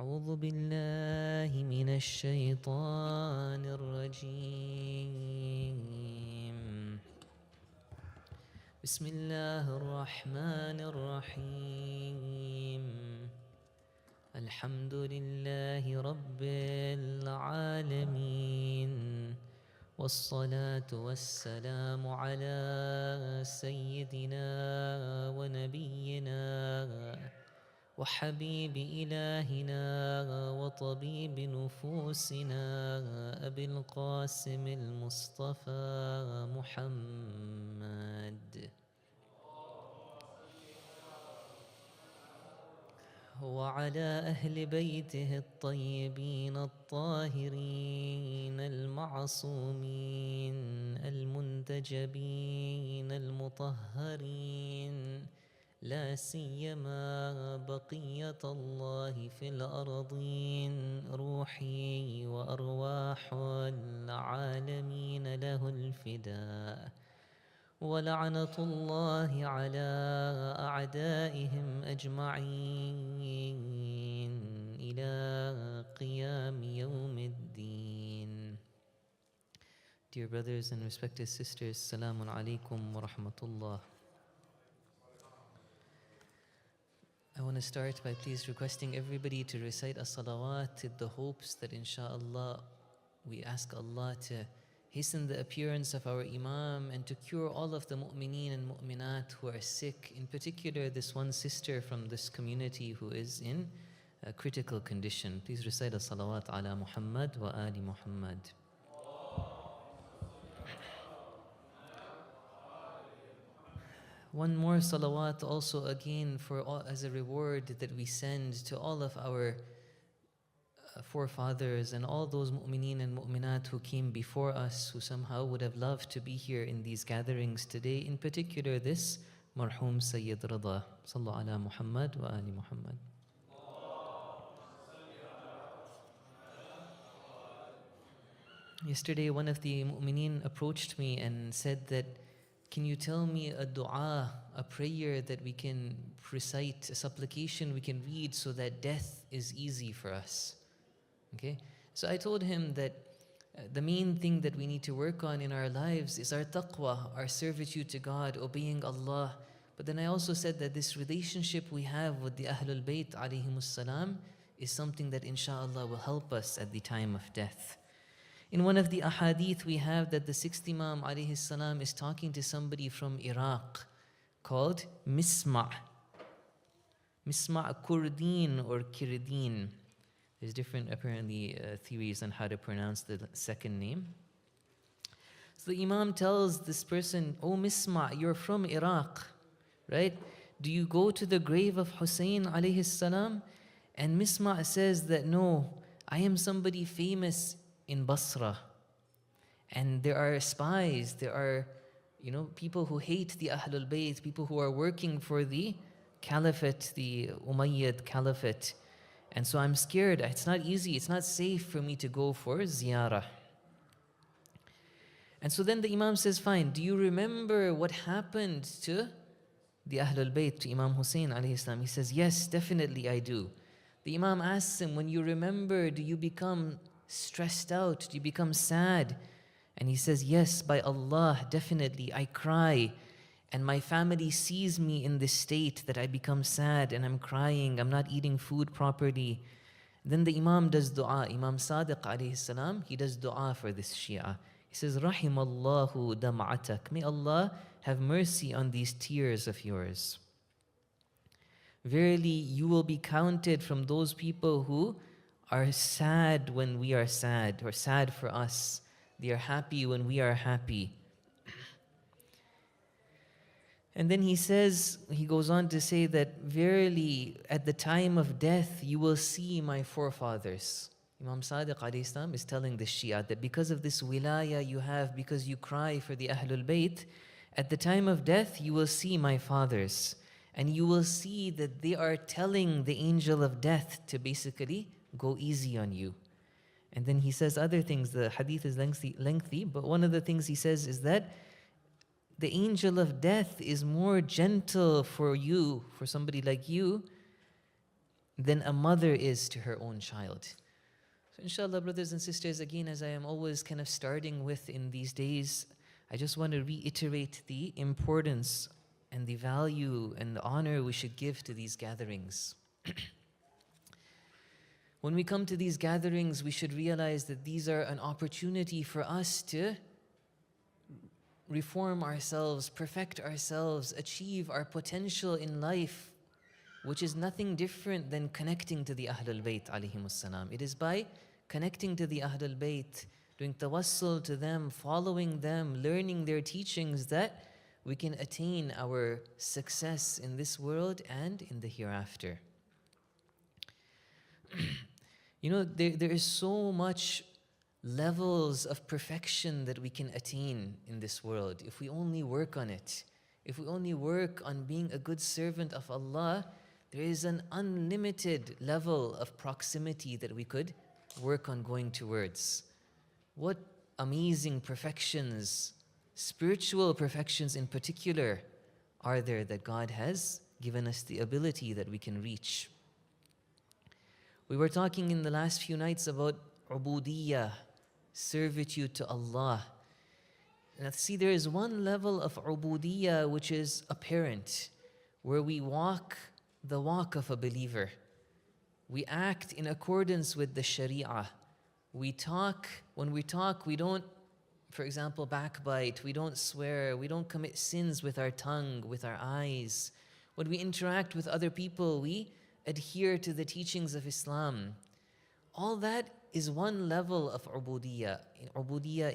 أعوذ بالله من الشيطان الرجيم بسم الله الرحمن الرحيم الحمد لله رب العالمين والصلاة والسلام على سيدنا ونبينا وحبيب إلهنا وطبيب نفوسنا أبي القاسم المصطفى محمد وعلى أهل بيته الطيبين الطاهرين المعصومين المنتجبين المطهرين لا سيما بقية الله في الأرضين روحي وأرواح العالمين له الفداء ولعنة الله على أعدائهم أجمعين إلى قيام يوم الدين. Dear brothers and respected sisters, Assalamu alaikum wa rahmatullah. I want to start by please requesting everybody to recite a salawat in the hopes that inshallah we ask Allah to hasten the appearance of our Imam and to cure all of the mu'mineen and mu'minat who are sick, in particular this one sister from this community who is in a critical condition. Please recite a salawat ala Muhammad wa ali Muhammad. One more salawat also again for all, as a reward that we send to all of our forefathers and all those mu'mineen and mu'minat who came before us, who somehow would have loved to be here in these gatherings today, in particular this marhum Sayyid Rida. Sallu ala Muhammad wa ali Muhammad. Yesterday one of the mu'mineen approached me and said that, can you tell me a dua, a prayer that we can recite, a supplication we can read so that death is easy for us? Okay, so I told him that the main thing that we need to work on in our lives is our taqwa, our servitude to God, obeying Allah. But then I also said that this relationship we have with the Ahlul Bayt alayhimus salam is something that inshallah will help us at the time of death. In one of the ahadith we have that the sixth Imam alayhi salam is talking to somebody from Iraq called Misma' Kurdin or Kirdin. There's different apparently theories on how to pronounce the second name. So the Imam tells this person, "Oh Misma', you're from Iraq, right? Do you go to the grave of Hussein alayhi salam?" And Misma' says that, "No, I am somebody famous in Basra, and there are spies, there are people who hate the Ahlul Bayt, people who are working for the Caliphate, the Umayyad Caliphate, and so I'm scared. It's not easy, it's not safe for me to go for ziyarah." And so then the Imam says, "Fine, do you remember what happened to the Ahlul Bayt, to Imam Hussein alayhi salam?" He says, "Yes, definitely I do." The Imam asks him, "When you remember, do you become stressed out? Do you become sad?" And he says, "Yes, by Allah, definitely. I cry. And my family sees me in this state that I become sad and I'm crying. I'm not eating food properly." Then the Imam does dua. Imam Sadiq alayhi salam, he does dua for this Shia. He says, "Rahimallahu dam'atak." May Allah have mercy on these tears of yours. Verily, you will be counted from those people who are sad when we are sad, or sad for us. They are happy when we are happy. And then he goes on to say that, "Verily, at the time of death, you will see my forefathers." Imam Sadiq alayhi salam is telling the Shia that because of this wilaya you have, because you cry for the Ahlul Bayt, at the time of death, you will see my fathers. And you will see that they are telling the angel of death to basically go easy on you. And then he says other things. The hadith is lengthy, but one of the things he says is that the angel of death is more gentle for you, for somebody like you, than a mother is to her own child. So inshallah, brothers and sisters, again, as I am always kind of starting with in these days, I just want to reiterate the importance and the value and the honor we should give to these gatherings. When we come to these gatherings, we should realize that these are an opportunity for us to reform ourselves, perfect ourselves, achieve our potential in life, which is nothing different than connecting to the Ahlul Bayt alayhimus salam. It is by connecting to the Ahlul Bayt, doing tawassul to them, following them, learning their teachings, that we can attain our success in this world and in the hereafter. You know, there is so much levels of perfection that we can attain in this world if we only work on it. If we only work on being a good servant of Allah, there is an unlimited level of proximity that we could work on going towards. What amazing perfections, spiritual perfections in particular, are there that God has given us the ability that we can reach. We were talking in the last few nights about ubudiyah, servitude to Allah. Now see, there is one level of ubudiyah which is apparent, where we walk the walk of a believer. We act in accordance with the Sharia. We talk, when we talk, we don't, for example, backbite, we don't swear, we don't commit sins with our tongue, with our eyes. When we interact with other people, we adhere to the teachings of Islam. All that is one level of ubudiyah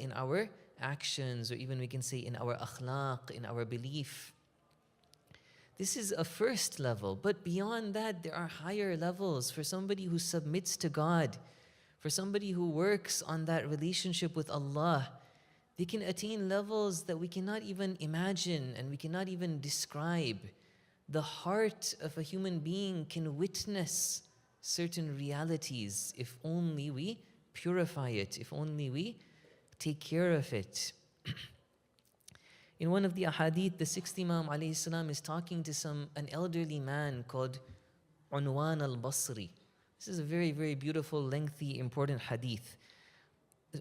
in our actions, or even we can say in our akhlaq, in our belief. This is a first level, but beyond that, there are higher levels for somebody who submits to God, for somebody who works on that relationship with Allah. They can attain levels that we cannot even imagine and we cannot even describe. The heart of a human being can witness certain realities if only we purify it, if only we take care of it. In one of the ahadith, the sixth Imam alayhi salam is talking to an elderly man called Unwan al-Basri. This is a very, very beautiful, lengthy, important hadith.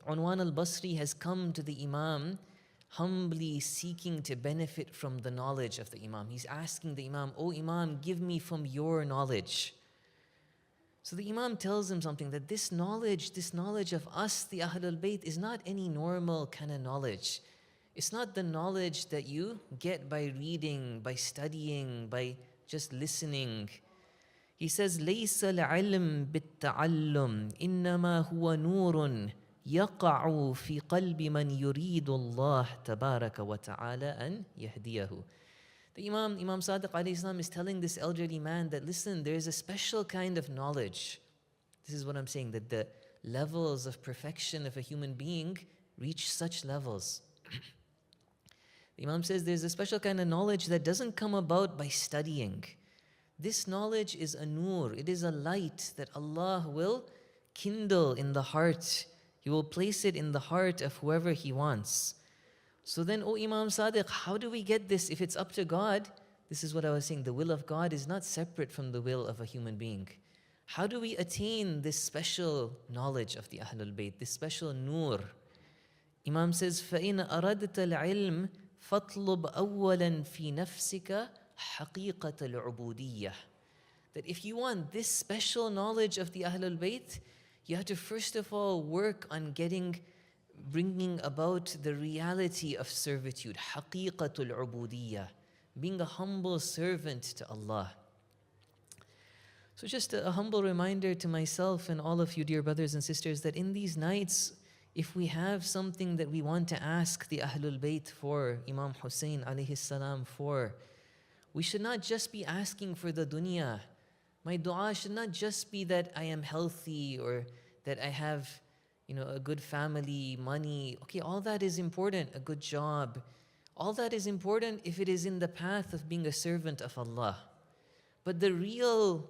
Unwan al-Basri has come to the Imam humbly seeking to benefit from the knowledge of the Imam. He's asking the Imam, "Oh Imam, give me from your knowledge." So the Imam tells him something, that this knowledge of us, the Ahlul Bayt, is not any normal kind of knowledge. It's not the knowledge that you get by reading, by studying, by just listening. He says, لَيْسَ الْعِلْمُ بِالتَّعَلُّمِ إِنَّمَا هُوَ نُورٌ يَقَعُ فِي قَلْبِ مَنْ يُرِيدُ اللَّهِ تَبَارَكَ وَتَعَالَى أَنْ يَهْدِيَهُ. The Imam Sadiq alayhi salam is telling this elderly man that, listen, there is a special kind of knowledge. This is what I'm saying, that the levels of perfection of a human being reach such levels. The Imam says there's a special kind of knowledge that doesn't come about by studying. This knowledge is a nur, it is a light that Allah will kindle in the heart. He will place it in the heart of whoever He wants. So then, O Imam Sadiq, how do we get this if it's up to God? This is what I was saying, the will of God is not separate from the will of a human being. How do we attain this special knowledge of the Ahlul Bayt, this special nur? Imam says, فَإِنْ أَرَدْتَ الْعِلْمِ فَاطْلُبْ أَوَّلًا فِي نَفْسِكَ حَقِيقَةَ الْعُبُودِيَّةِ. That if you want this special knowledge of the Ahlul Bayt, you have to first of all work on bringing about the reality of servitude, حَقِيقَةُ الْعُبُودِيَّةِ, being a humble servant to Allah. So just a humble reminder to myself and all of you, dear brothers and sisters, that in these nights, if we have something that we want to ask the Ahlul Bayt for, Imam Hussein alayhi salam for, we should not just be asking for the dunya. My dua should not just be that I am healthy or that I have, a good family, money. Okay, all that is important, a good job. All that is important if it is in the path of being a servant of Allah. But the real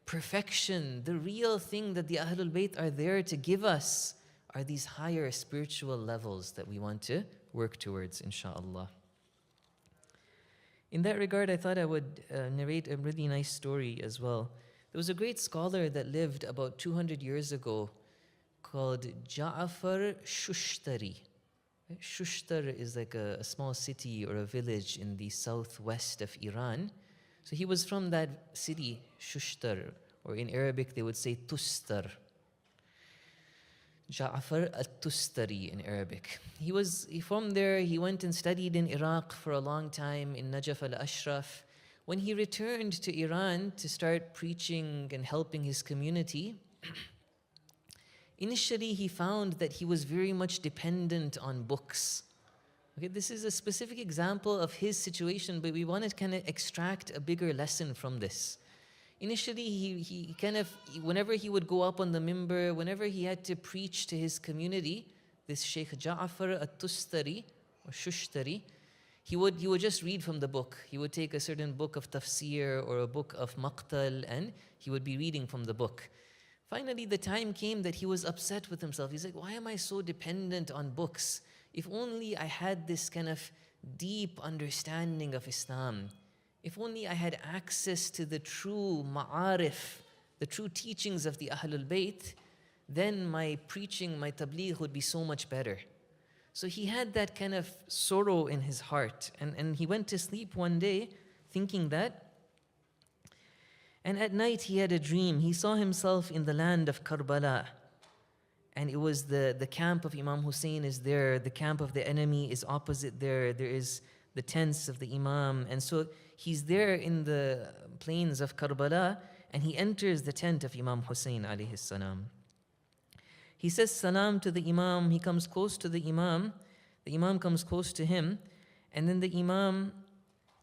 perfection, the real thing that the Ahlul Bayt are there to give us are these higher spiritual levels that we want to work towards, inshaAllah. In that regard, I thought I would narrate a really nice story as well. There was a great scholar that lived about 200 years ago called Ja'far Shushtari. Shushtar is like a small city or a village in the southwest of Iran. So he was from that city, Shushtar, or in Arabic they would say Tustar. Ja'far al-Tustari in Arabic. He from there, he went and studied in Iraq for a long time in Najaf al-Ashraf. When he returned to Iran to start preaching and helping his community, initially he found that he was very much dependent on books. Okay, this is a specific example of his situation, but we want to kind of extract a bigger lesson from this. Initially, he kind of, whenever he would go up on the mimbar, whenever he had to preach to his community, this Sheikh Ja'far al-Tustari, or Shushtari, he would just read from the book. He would take a certain book of tafsir or a book of maqtal, and he would be reading from the book. Finally, the time came that he was upset with himself. He's like, why am I so dependent on books? If only I had this kind of deep understanding of Islam. If only I had access to the true ma'arif, the true teachings of the Ahlul Bayt, then my preaching, my tabligh would be so much better. So he had that kind of sorrow in his heart. And he went to sleep one day thinking that. And at night he had a dream. He saw himself in the land of Karbala. And it was the camp of Imam Hussein is there. The camp of the enemy is opposite there. There is the tents of the Imam. And so he's there in the plains of Karbala, and he enters the tent of Imam Hussein alayhi salam. He says salam to the Imam. He comes close to the Imam comes close to him, and then the Imam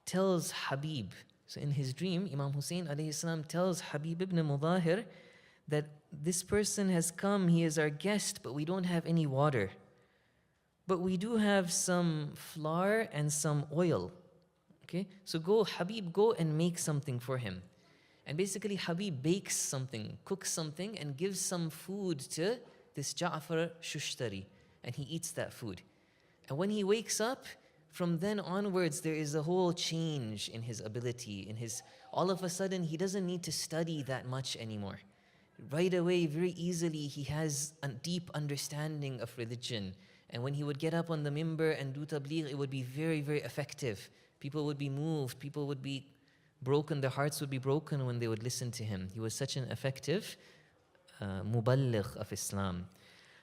tells Habib. So in his dream, Imam Hussein alayhi salam tells Habib ibn Mudahir that this person has come, he is our guest, but we don't have any water. But we do have some flour and some oil. Okay, so go, Habib, go and make something for him. And basically Habib bakes something, cooks something, and gives some food to this Ja'far Shushtari, and he eats that food. And when he wakes up, from then onwards there is a whole change in his ability, all of a sudden he doesn't need to study that much anymore. Right away, very easily, he has a deep understanding of religion. And when he would get up on the mimbar and do tabligh, it would be very, very effective. People would be moved, people would be broken, their hearts would be broken when they would listen to him. He was such an effective muballigh of Islam.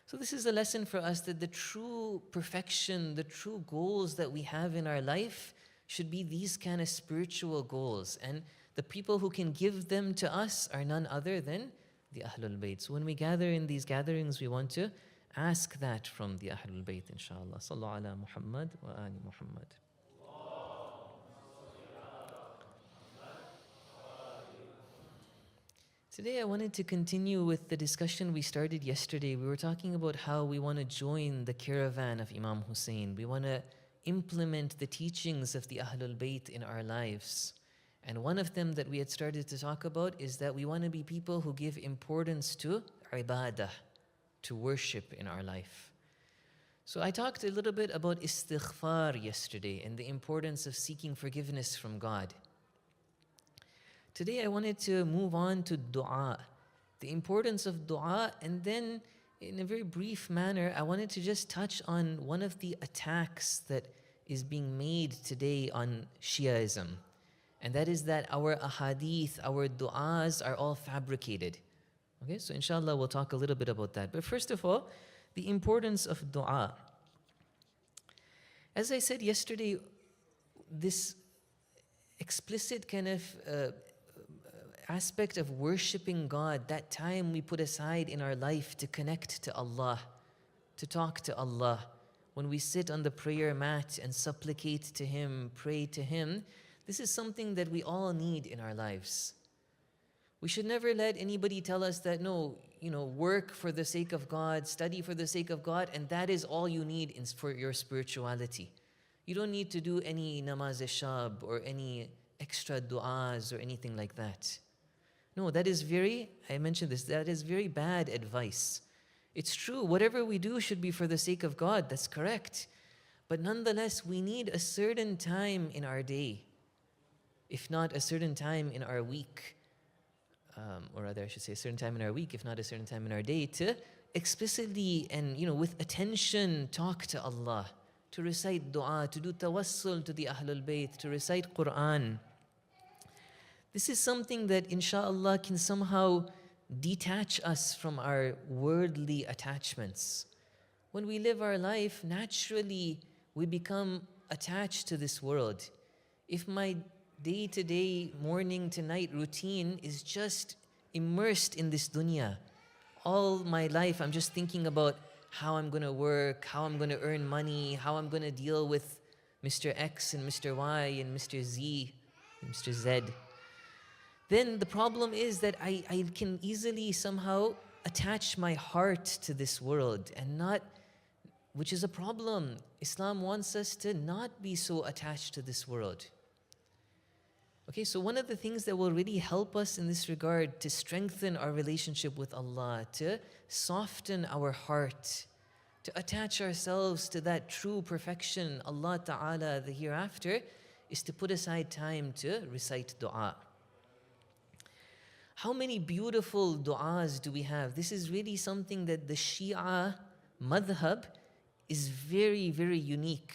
So this is a lesson for us that the true perfection, the true goals that we have in our life should be these kind of spiritual goals. And the people who can give them to us are none other than the Ahlul Bayt. So when we gather in these gatherings, we want to ask that from the Ahlul Bayt, inshallah. Sallu ala Muhammad wa ali Muhammad. Today I wanted to continue with the discussion we started yesterday. We were talking about how we want to join the caravan of Imam Hussein. We want to implement the teachings of the Ahlul Bayt in our lives. And one of them that we had started to talk about is that we want to be people who give importance to ibadah, to worship in our life. So I talked a little bit about istighfar yesterday and the importance of seeking forgiveness from God. Today I wanted to move on to dua, the importance of dua, and then in a very brief manner, I wanted to just touch on one of the attacks that is being made today on Shiaism. And that is that our ahadith, our du'as are all fabricated. Okay, so inshallah we'll talk a little bit about that. But first of all, the importance of dua. As I said yesterday, this explicit kind of aspect of worshipping God, that time we put aside in our life to connect to Allah, to talk to Allah, when we sit on the prayer mat and supplicate to Him, pray to Him, this is something that we all need in our lives. We should never let anybody tell us that, no, work for the sake of God, study for the sake of God, and that is all you need for your spirituality. You don't need to do any namaz-e-shab or any extra du'as or anything like that. No, that is I mentioned this, that is very bad advice. It's true, whatever we do should be for the sake of God, that's correct. But nonetheless, we need a certain time in our day, if not a certain time in our week, or rather I should say a certain time in our week, if not a certain time in our day, to explicitly and with attention talk to Allah, to recite dua, to do tawassul to the Ahlul Bayt, to recite Quran. This is something that inshallah can somehow detach us from our worldly attachments. When we live our life, naturally we become attached to this world. If my day-to-day, morning-to-night routine is just immersed in this dunya, all my life I'm just thinking about how I'm going to work, how I'm going to earn money, how I'm going to deal with Mr. X and Mr. Y and Mr. Z and Mr. Z, then the problem is that I can easily somehow attach my heart to this world and not, which is a problem. Islam wants us to not be so attached to this world. Okay, so one of the things that will really help us in this regard to strengthen our relationship with Allah, to soften our heart, to attach ourselves to that true perfection, Allah Ta'ala, the hereafter, is to put aside time to recite dua. How many beautiful du'as do we have? This is really something that the Shia madhab is very, very unique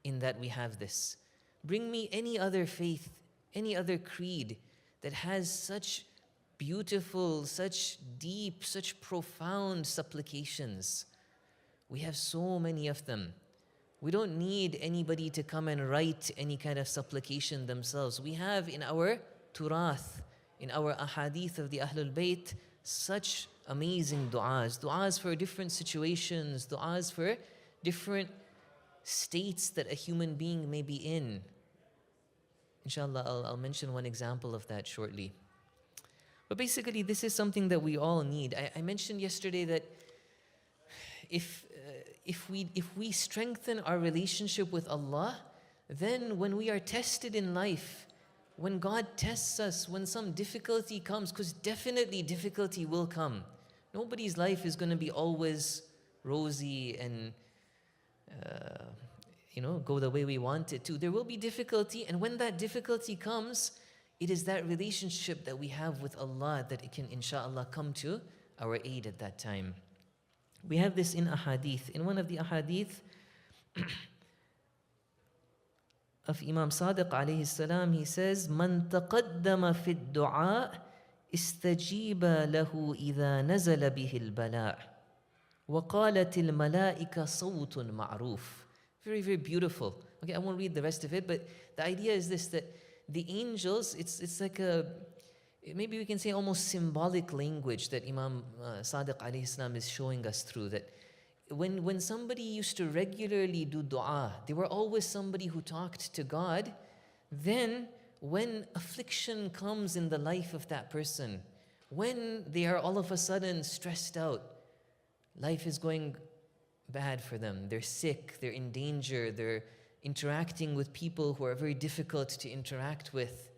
in that we have this. Bring me any other faith, any other creed that has such beautiful, such deep, such profound supplications. We have so many of them. We don't need anybody to come and write any kind of supplication themselves. We have in our turath, in our ahadith of the Ahlul Bayt, such amazing du'as for different situations, du'as for different states that a human being may be in. Inshallah, I'll mention one example of that shortly. But basically, this is something that we all need. I mentioned yesterday that if we strengthen our relationship with Allah, then when we are tested in life, when God tests us, when some difficulty comes, because definitely difficulty will come. Nobody's life is going to be always rosy and go the way we want it to. There will be difficulty, and when that difficulty comes, it is that relationship that we have with Allah that it can inshallah come to our aid at that time. We have this in ahadith. In one of the ahadith of Imam Sadiq alayhi salam, he says, "Man taqaddama fi ad-du'a istajiba lahu idha nazala bihi al-bala' wa qalat al-mala'ika sawtun ma'ruf." Very, very beautiful. Okay, I won't read the rest of it, but the idea is this, that the angels, it's like maybe we can say almost symbolic language that Imam Sadiq alayhi salam is showing us through, that when somebody used to regularly do dua, they were always somebody who talked to God. Then when affliction comes in the life of that person, when they are all of a sudden stressed out, life is going bad for them, they're sick, they're in danger, they're interacting with people who are very difficult to interact with,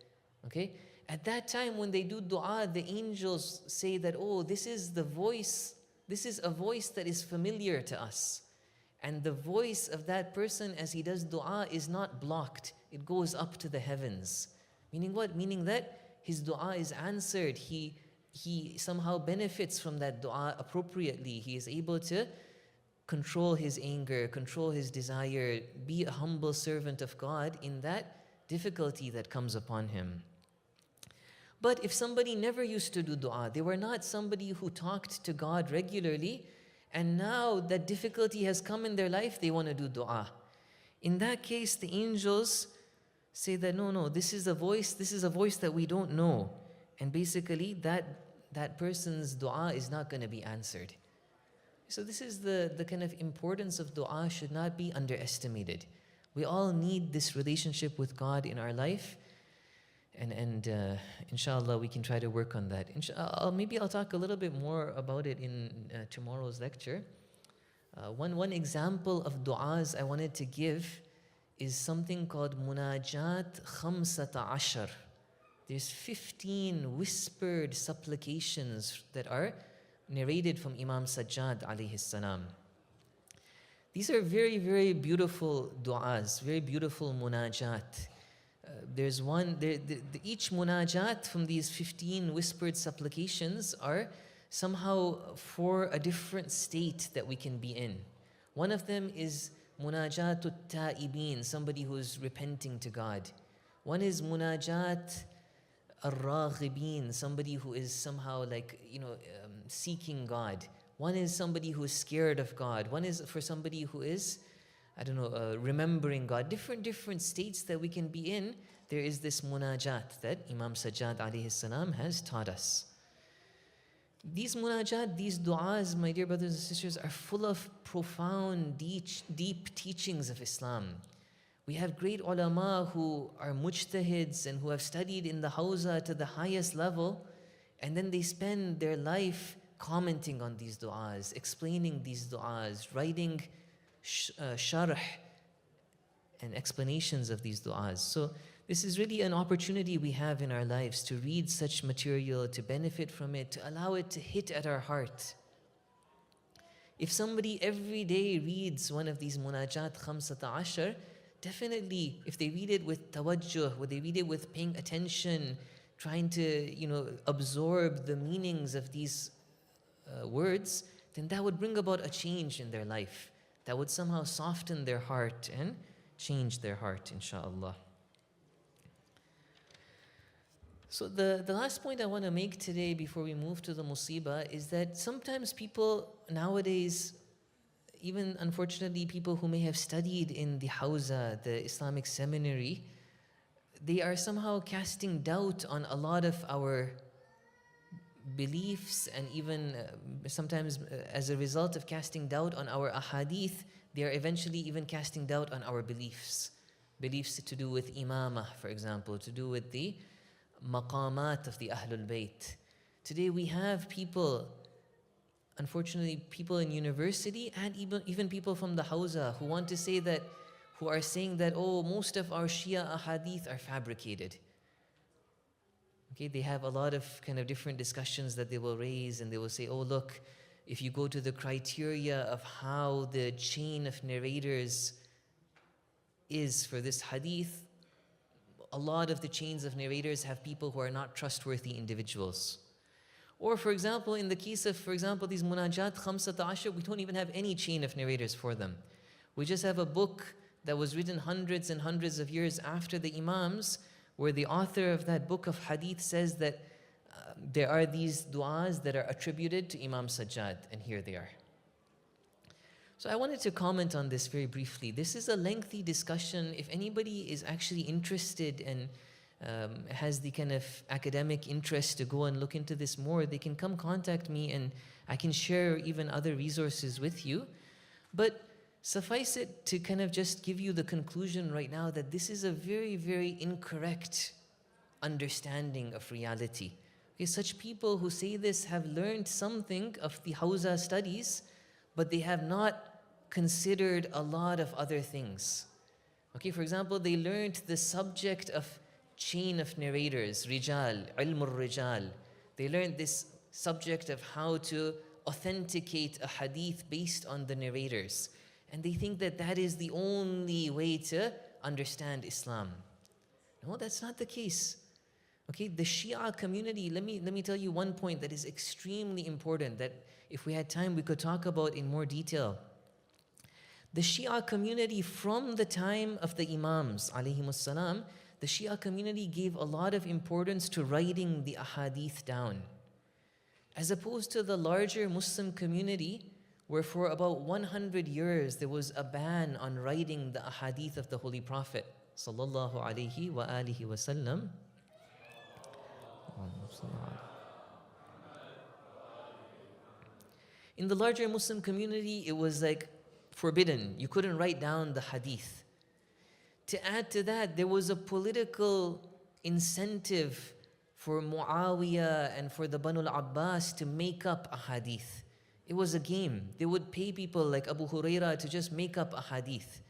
okay? At that time when they do dua, the angels say that, oh, this is the voice, this is a voice that is familiar to us. And the voice of that person as he does dua is not blocked, it goes up to the heavens. Meaning what? Meaning that his dua is answered, he somehow benefits from that dua appropriately, he is able to control his anger, control his desire, be a humble servant of God in that difficulty that comes upon him. But if somebody never used to do dua, they were not somebody who talked to God regularly, and now that difficulty has come in their life, they want to do dua. In that case, the angels say that no, this is a voice that we don't know. And basically that person's dua is not going to be answered. So this is the kind of importance of dua should not be underestimated. We all need this relationship with God in our life, and inshallah we can try to work on that. Maybe I'll talk a little bit more about it in tomorrow's lecture. One example of du'as I wanted to give is something called munajat khamsata ashar. There's 15 whispered supplications that are narrated from Imam Sajjad alayhi salam. These are very, very beautiful du'as, very beautiful munajat. there's one, each munajat from these 15 whispered supplications are somehow for a different state that we can be in. One of them is munajatut ta'ibin, somebody who's repenting to God. One is munajat ar-raghibin, somebody who is somehow like, seeking God. One is somebody who is scared of God. One is for somebody who is, remembering God. Different states that we can be in. There is this munajat that Imam Sajjad alayhi salam has taught us. These munajat, these du'as, my dear brothers and sisters, are full of profound, deep teachings of Islam. We have great ulama who are mujtahids and who have studied in the hawza to the highest level, and then they spend their life commenting on these du'as, explaining these du'as, writing sharh and explanations of these du'as. So this is really an opportunity we have in our lives to read such material, to benefit from it, to allow it to hit at our heart. If somebody every day reads one of these munajat khamsata ashar, definitely if they read it with tawajjuh, or they read it with paying attention, trying to absorb the meanings of these words, then that would bring about a change in their life. That would somehow soften their heart and change their heart, inshaAllah. So the last point I want to make today before we move to the musibah is that sometimes people nowadays, even unfortunately people who may have studied in the hawza, the Islamic seminary, they are somehow casting doubt on a lot of our beliefs, and even sometimes as a result of casting doubt on our ahadith, they are eventually even casting doubt on our beliefs. Beliefs to do with imamah, for example, to do with the maqamat of the Ahlul Bayt. Today we have people, unfortunately people in university and even people from the hawza who want to say that, who are saying that, oh, most of our Shia ahadith are fabricated. Okay, they have a lot of kind of different discussions that they will raise, and they will say, oh look, if you go to the criteria of how the chain of narrators is for this hadith, a lot of the chains of narrators have people who are not trustworthy individuals. Or for example, in the case of, for example, these munajat khamsata ashar, we don't even have any chain of narrators for them. We just have a book that was written hundreds and hundreds of years after the Imams, where the author of that book of hadith says that there are these du'as that are attributed to Imam Sajjad, and here they are. So I wanted to comment on this very briefly. This is a lengthy discussion. If anybody is actually interested and has the kind of academic interest to go and look into this more, they can come contact me and I can share even other resources with you. But suffice it to kind of just give you the conclusion right now that this is a very, very incorrect understanding of reality. Okay, such people who say this have learned something of the hawza studies, but they have not considered a lot of other things. Okay, for example, they learned the subject of chain of narrators, rijal, ilmur rijal. They learned this subject of how to authenticate a hadith based on the narrators. And they think that that is the only way to understand Islam. No, that's not the case. Okay, the Shia community, let me tell you one point that is extremely important that if we had time we could talk about in more detail. The Shia community from the time of the Imams, alayhimus salam, the Shia community gave a lot of importance to writing the ahadith down. As opposed to the larger Muslim community, where for about 100 years there was a ban on writing the ahadith of the Holy Prophet sallallahu alayhi wa alihi wa sallam. In the larger Muslim community, it was like forbidden. You couldn't write down the hadith. To add to that, there was a political incentive for Muawiyah and for the Banu al-Abbas to make up a hadith. It was a game. They would pay people like Abu Huraira to just make up a hadith.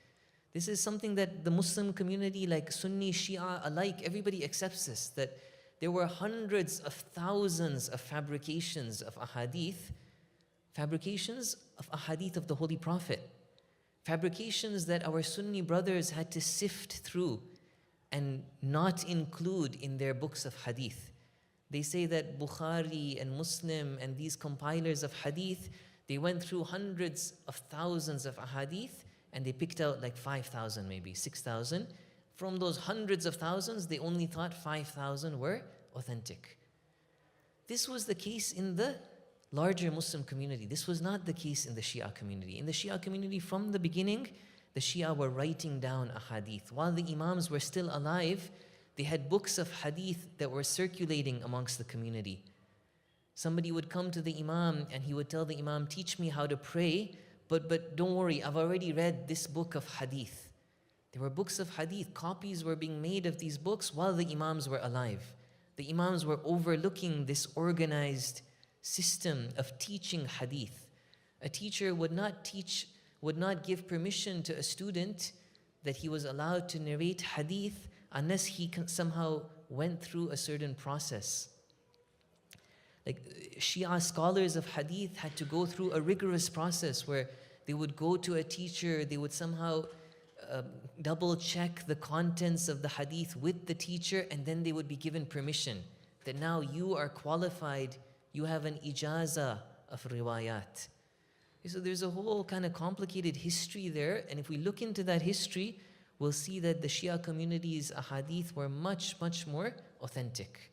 This is something that the Muslim community, like Sunni, Shia alike, everybody accepts this, that there were hundreds of thousands of fabrications of ahadith of the Holy Prophet. Fabrications that our Sunni brothers had to sift through, and not include in their books of hadith. They say that Bukhari and Muslim and these compilers of hadith, they went through hundreds of thousands of ahadith and they picked out like 5,000, maybe 6,000. From those hundreds of thousands, they only thought 5,000 were authentic. This was the case in the larger Muslim community. This was not the case in the Shia community. In the Shia community, from the beginning, the Shia were writing down ahadith. While the Imams were still alive, they had books of hadith that were circulating amongst the community. Somebody would come to the Imam and he would tell the Imam, teach me how to pray, but don't worry, I've already read this book of hadith. There were books of hadith. Copies were being made of these books while the Imams were alive. The Imams were overlooking this organized system of teaching hadith. A teacher would not give permission to a student that he was allowed to narrate hadith unless he somehow went through a certain process. Like Shia scholars of hadith had to go through a rigorous process where they would go to a teacher, they would somehow double check the contents of the hadith with the teacher, and then they would be given permission that now you are qualified, you have an ijaza of riwayat. So there's a whole kind of complicated history there, and if we look into that history, we'll see that the Shia community's ahadith were much, much more authentic.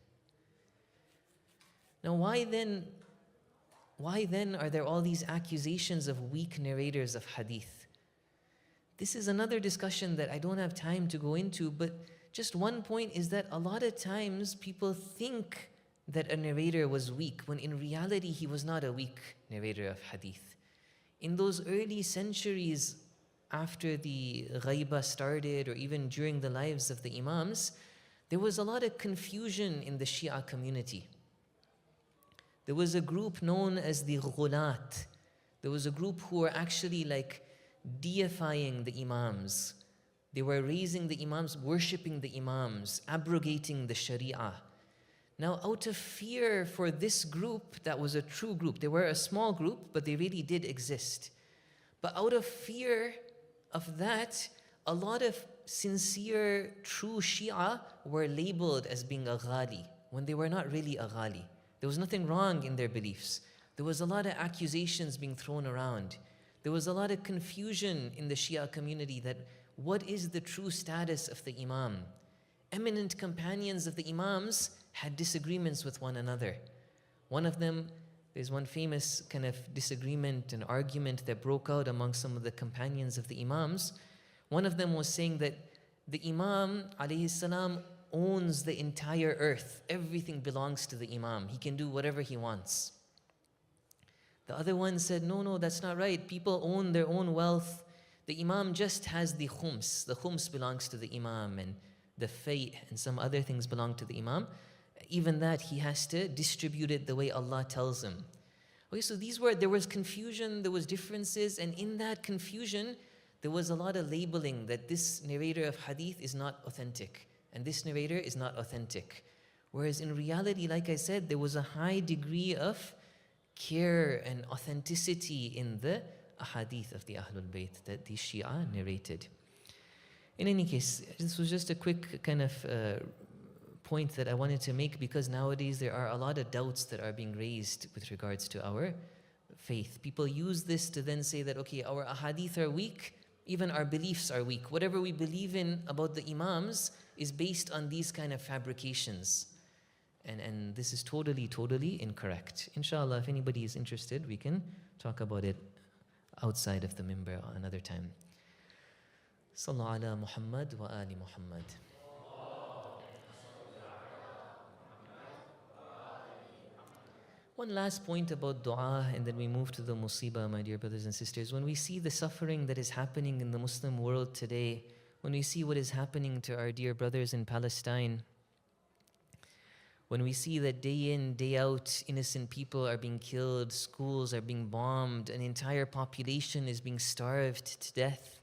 Now why then are there all these accusations of weak narrators of hadith? This is another discussion that I don't have time to go into, but just one point is that a lot of times people think that a narrator was weak, when in reality he was not a weak narrator of hadith. In those early centuries after the ghaiba started, or even during the lives of the Imams, there was a lot of confusion in the Shia community. There was a group known as the Ghulat. There was a group who were actually like deifying the Imams. They were raising the Imams, worshipping the Imams, abrogating the Sharia. Now, out of fear for this group, that was a true group. They were a small group, but they really did exist. But out of fear of that, a lot of sincere, true Shia were labeled as being a ghali, when they were not really a ghali. There was nothing wrong in their beliefs. There was a lot of accusations being thrown around. There was a lot of confusion in the Shia community that what is the true status of the Imam? Eminent companions of the Imams had disagreements with one another. One of them, there's one famous kind of disagreement and argument that broke out among some of the companions of the Imams. One of them was saying that the Imam alayhi salam owns the entire earth. Everything belongs to the Imam. He can do whatever he wants. The other one said, no, that's not right. People own their own wealth. The Imam just has the khums. The khums belongs to the Imam, and the fay and some other things belong to the Imam. Even that, he has to distribute it the way Allah tells him. Okay, so there was confusion, there was differences, and in that confusion, there was a lot of labeling that this narrator of hadith is not authentic, and this narrator is not authentic. Whereas in reality, like I said, there was a high degree of care and authenticity in the ahadith of the Ahlul Bayt that the Shia narrated. In any case, this was just a quick kind of point that I wanted to make, because nowadays there are a lot of doubts that are being raised with regards to our faith. People use this to then say that, okay, our ahadith are weak, even our beliefs are weak. Whatever we believe in about the Imams is based on these kind of fabrications. And this is totally incorrect. Inshallah, if anybody is interested, we can talk about it outside of the mimbar another time. Sallu ala Muhammad wa ali Muhammad. One last point about dua, and then we move to the musibah, my dear brothers and sisters. When we see the suffering that is happening in the Muslim world today, when we see what is happening to our dear brothers in Palestine, when we see that day in, day out, innocent people are being killed, schools are being bombed, an entire population is being starved to death,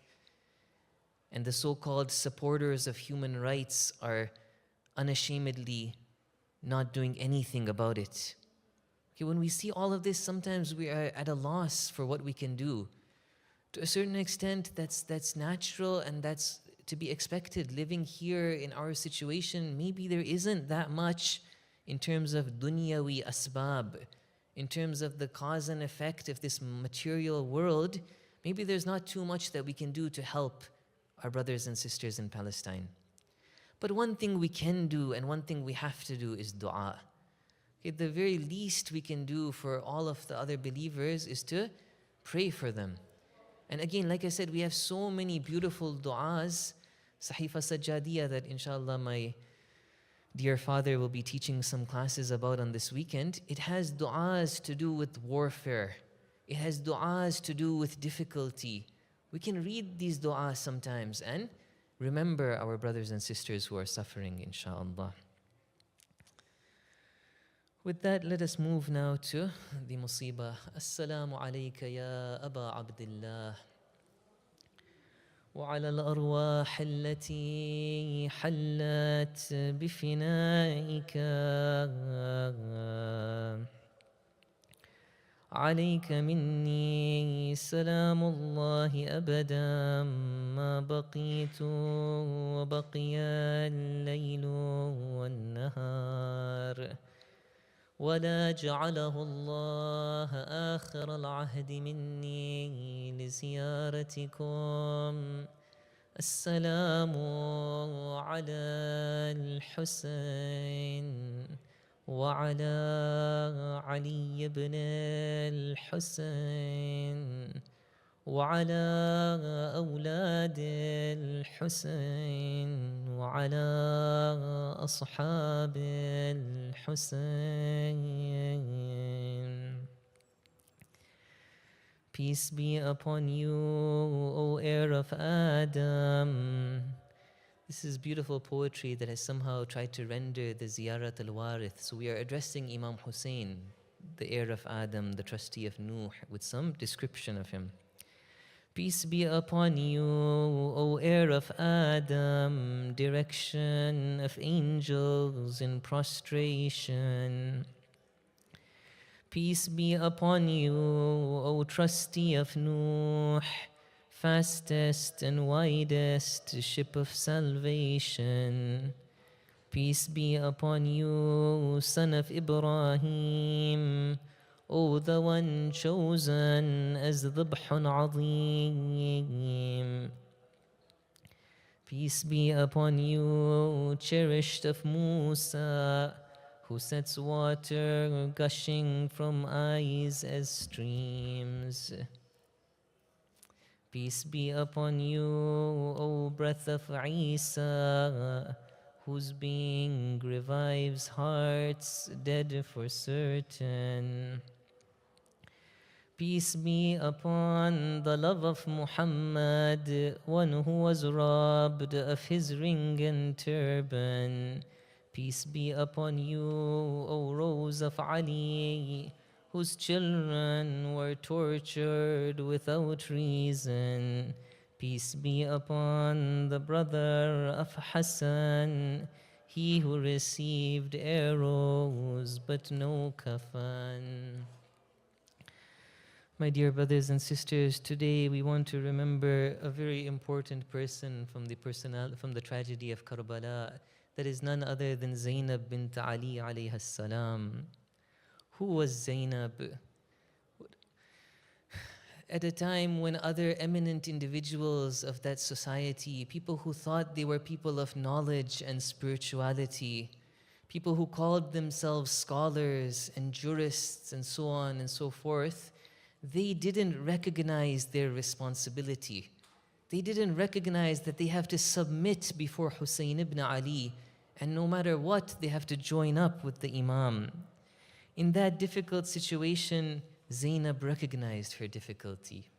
and the so-called supporters of human rights are unashamedly not doing anything about it. Okay, when we see all of this, sometimes we are at a loss for what we can do. To a certain extent, that's natural, and that's to be expected. Living here in our situation, maybe there isn't that much in terms of dunyawi asbab, in terms of the cause and effect of this material world. Maybe there's not too much that we can do to help our brothers and sisters in Palestine. But one thing we can do and one thing we have to do is dua. Okay, the very least we can do for all of the other believers is to pray for them. And again, like I said, we have so many beautiful du'as, Sahifa Sajjadiyah, that inshallah my dear father will be teaching some classes about on this weekend. It has du'as to do with warfare. It has du'as to do with difficulty. We can read these du'as sometimes and remember our brothers and sisters who are suffering, inshallah. With that, let us move now to the musibah. Assalamu alayka ya Aba Abdullah. وعلى الأرواح التي حلت بفنائك عليك مني سلام الله أبدا ما بقيت وبقي الليل والنهار ولا جعله الله آخر العهد مني لزيارتكم السلام على الحسين وعلى علي بن الحسين وعلى أولاد الحسين وعلى أصحاب الحسين. Peace be upon you, O heir of Adam. This is beautiful poetry that has somehow tried to render the Ziyarat al-Warith. So we are addressing Imam Hussein, the heir of Adam, the trustee of Nuh, with some description of him. Peace be upon you, O heir of Adam, direction of angels in prostration. Peace be upon you, O trustee of Nuh, fastest and widest ship of salvation. Peace be upon you, son of Ibrahim, O the one chosen as Dhabhun Azim. Peace be upon you, cherished of Musa, who sets water gushing from eyes as streams. Peace be upon you, O breath of Isa, whose being revives hearts dead for certain. Peace be upon the love of Muhammad, one who was robbed of his ring and turban. Peace be upon you, O Rose of Ali, whose children were tortured without reason. Peace be upon the brother of Hassan, he who received arrows but no kafan. My dear brothers and sisters, today we want to remember a very important person from the tragedy of Karbala. That is none other than Zainab bint Ali alayha salam. Who was Zainab? At a time when other eminent individuals of that society, people who thought they were people of knowledge and spirituality, people who called themselves scholars and jurists and so on and so forth, they didn't recognize their responsibility. They didn't recognize that they have to submit before Hussein ibn Ali, and no matter what, they have to join up with the Imam. In that difficult situation, Zainab recognized her difficulty,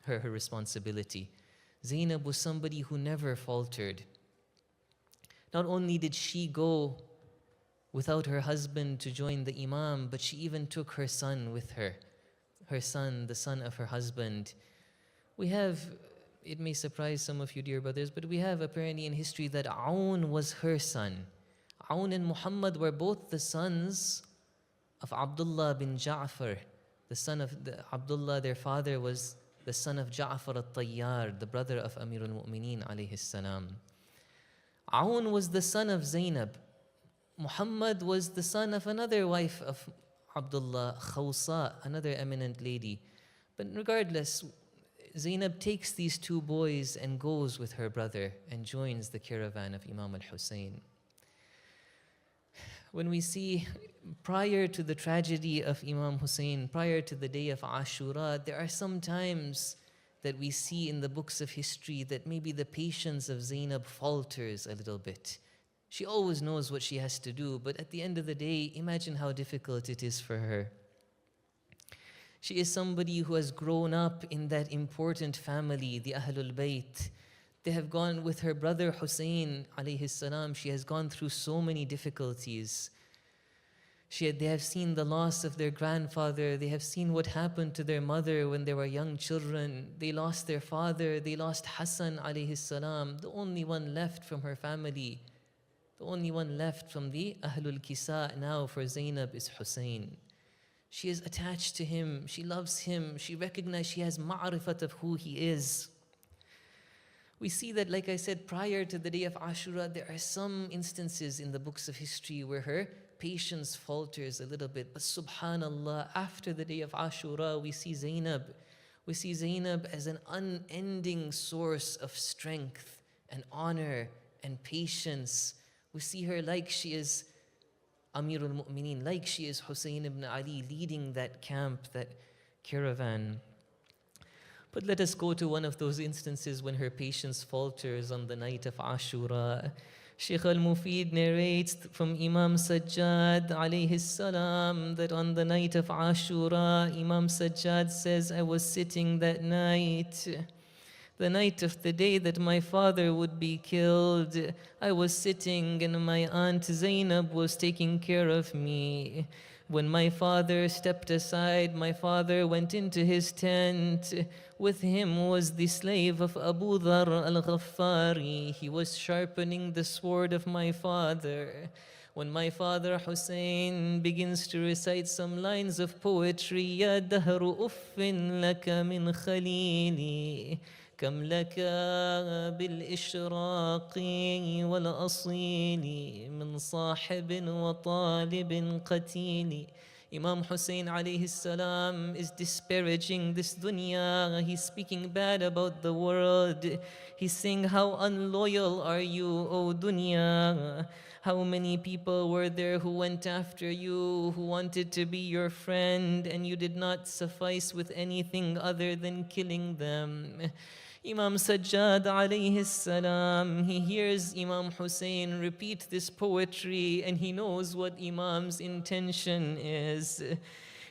her responsibility. Zainab was somebody who never faltered. Not only did she go without her husband to join the Imam, but she even took her son with her. Her son, the son of her husband. We have, it may surprise some of you dear brothers, but we have apparently in history that Aoun was her son. Aoun and Muhammad were both the sons of Abdullah bin Ja'far. The son of Abdullah, their father, was the son of Ja'far al-Tayyar, the brother of Amir al-Mu'mineen alayhi salam. Aun was the son of Zainab. Muhammad was the son of another wife of Abdullah, Khawsa, another eminent lady. But regardless, Zainab takes these two boys and goes with her brother and joins the caravan of Imam al-Hussein. When we see prior to the tragedy of Imam Hussein, prior to the day of Ashura, there are some times that we see in the books of history that maybe the patience of Zainab falters a little bit. She always knows what she has to do, but at the end of the day, imagine how difficult it is for her. She is somebody who has grown up in that important family, the Ahlul Bayt. They have gone with her brother Hussein alayhi salam. She has gone through so many difficulties. They have seen the loss of their grandfather. They have seen what happened to their mother when they were young children. They lost their father. They lost Hassan alayhi salam, the only one left from her family. The only one left from the Ahlul Kisa now for Zainab is Hussein. She is attached to him. She loves him. She recognizes she has ma'rifat of who he is. We see that, like I said, prior to the day of Ashura, there are some instances in the books of history where her patience falters a little bit. But subhanallah, after the day of Ashura, we see Zainab. We see Zainab as an unending source of strength and honor and patience. We see her like she is Amir al-Mu'mineen, like she is Hussein ibn Ali leading that camp, that caravan. But let us go to one of those instances when her patience falters on the night of Ashura. Sheikh al-Mufid narrates from Imam Sajjad alayhi salam that on the night of Ashura, Imam Sajjad says, I was sitting that night, the night of the day that my father would be killed. I was sitting and my aunt Zainab was taking care of me. When my father stepped aside, my father went into his tent. With him was the slave of Abu Dhar al-Ghaffari. He was sharpening the sword of my father. When my father Hussein begins to recite some lines of poetry, Ya dahru uffin laka min khalili, كم لك بالإشراق والأصيل من صاحب وطالب قتيل. Imam Hussein alayhi salam is disparaging this dunya. He's speaking bad about the world. He's saying, how unloyal are you, O dunya? How many people were there who went after you, who wanted to be your friend, and you did not suffice with anything other than killing them. Imam Sajjad alayhi salam, he hears Imam Hussein repeat this poetry and he knows what Imam's intention is.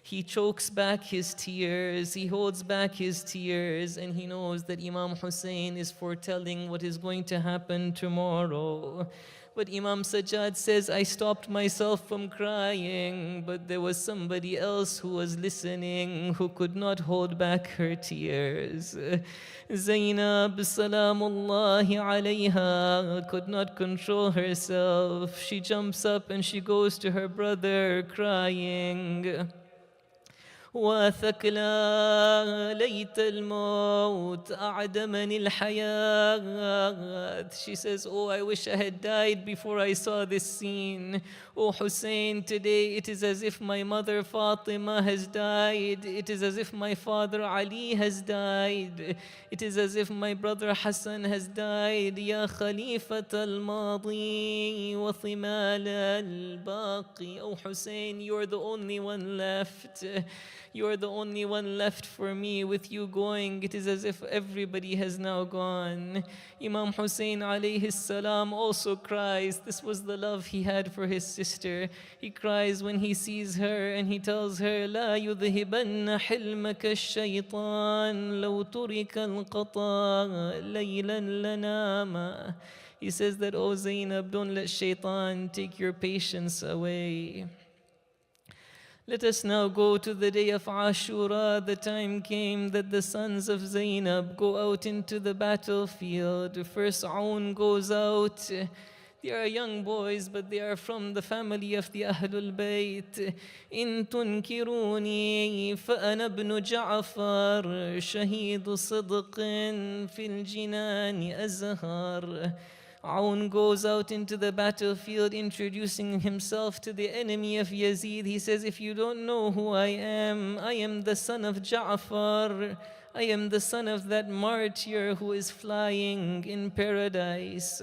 He chokes back his tears, he holds back his tears, and he knows that Imam Hussein is foretelling what is going to happen tomorrow. But Imam Sajjad says, I stopped myself from crying, but there was somebody else who was listening who could not hold back her tears. Zainab salamullahi alayha could not control herself. She jumps up and she goes to her brother crying. وثكلى ليت الموت أعدمني الحياة. She says, oh, I wish I had died before I saw this scene. Oh Hussein, today it is as if my mother Fatima has died. It is as if my father Ali has died. It is as if my brother Hassan has died. يا خليفة الماضي وثمال الباقي. Oh Hussein, you're the only one left. You're the only one left for me. With you going, it is as if everybody has now gone. Imam Hussein alayhi salam also cries. This was the love he had for his sister. He cries when he sees her and he tells her, لا يذهبن حلمك الشيطان لو ترك القطا ليلا لناما. He says that, oh Zainab, don't let shaitan take your patience away. Let us now go to the day of Ashura. The time came that the sons of Zainab go out into the battlefield. First Aun goes out They are young boys, but they are from the family of the Ahlul Bayt. إن تنكروني فأنا ابن جعفر شهيد صدق في الجنان أزهر. Aoun goes out into the battlefield introducing himself to the enemy of Yazid. He says, if you don't know who I am the son of Ja'far. I am the son of that martyr who is flying in paradise.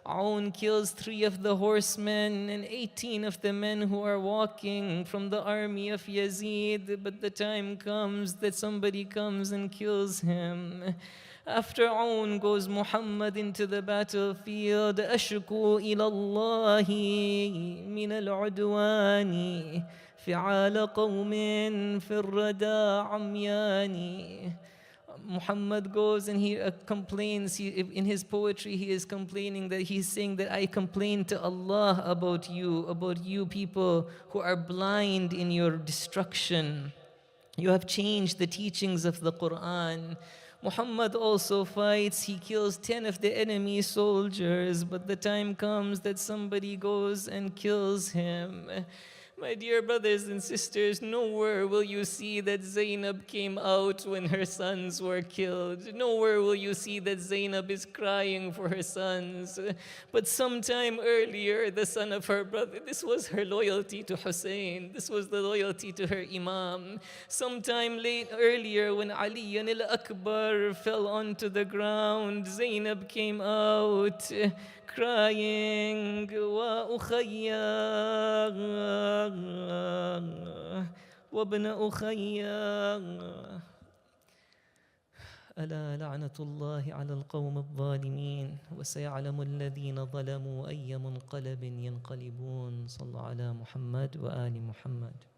Aoun kills 3 of the horsemen and 18 of the men who are walking from the army of Yazid. But the time comes that somebody comes and kills him. After Aoun goes Muhammad into the battlefield. أشكو إلى الله من العدوان فعال قوم في الردى عمياني. Muhammad goes and he complains. In his poetry, he is complaining that he's saying that I complain to Allah about you people who are blind in your destruction. You have changed the teachings of the Quran. Muhammad also fights. He kills 10 of the enemy soldiers, but the time comes that somebody goes and kills him. My dear brothers and sisters, nowhere will you see that Zainab came out when her sons were killed. Nowhere will you see that Zainab is crying for her sons. But sometime earlier, the son of her brother, this was her loyalty to Hussein. This was the loyalty to her Imam. Sometime earlier, when Ali al-Akbar fell onto the ground, Zainab came out crying, وأخيا وابن أخيا. ألا لعنة الله على القوم الظالمين وسيعلم الذين ظلموا أي منقلب ينقلبون. صلى على محمد وآل محمد.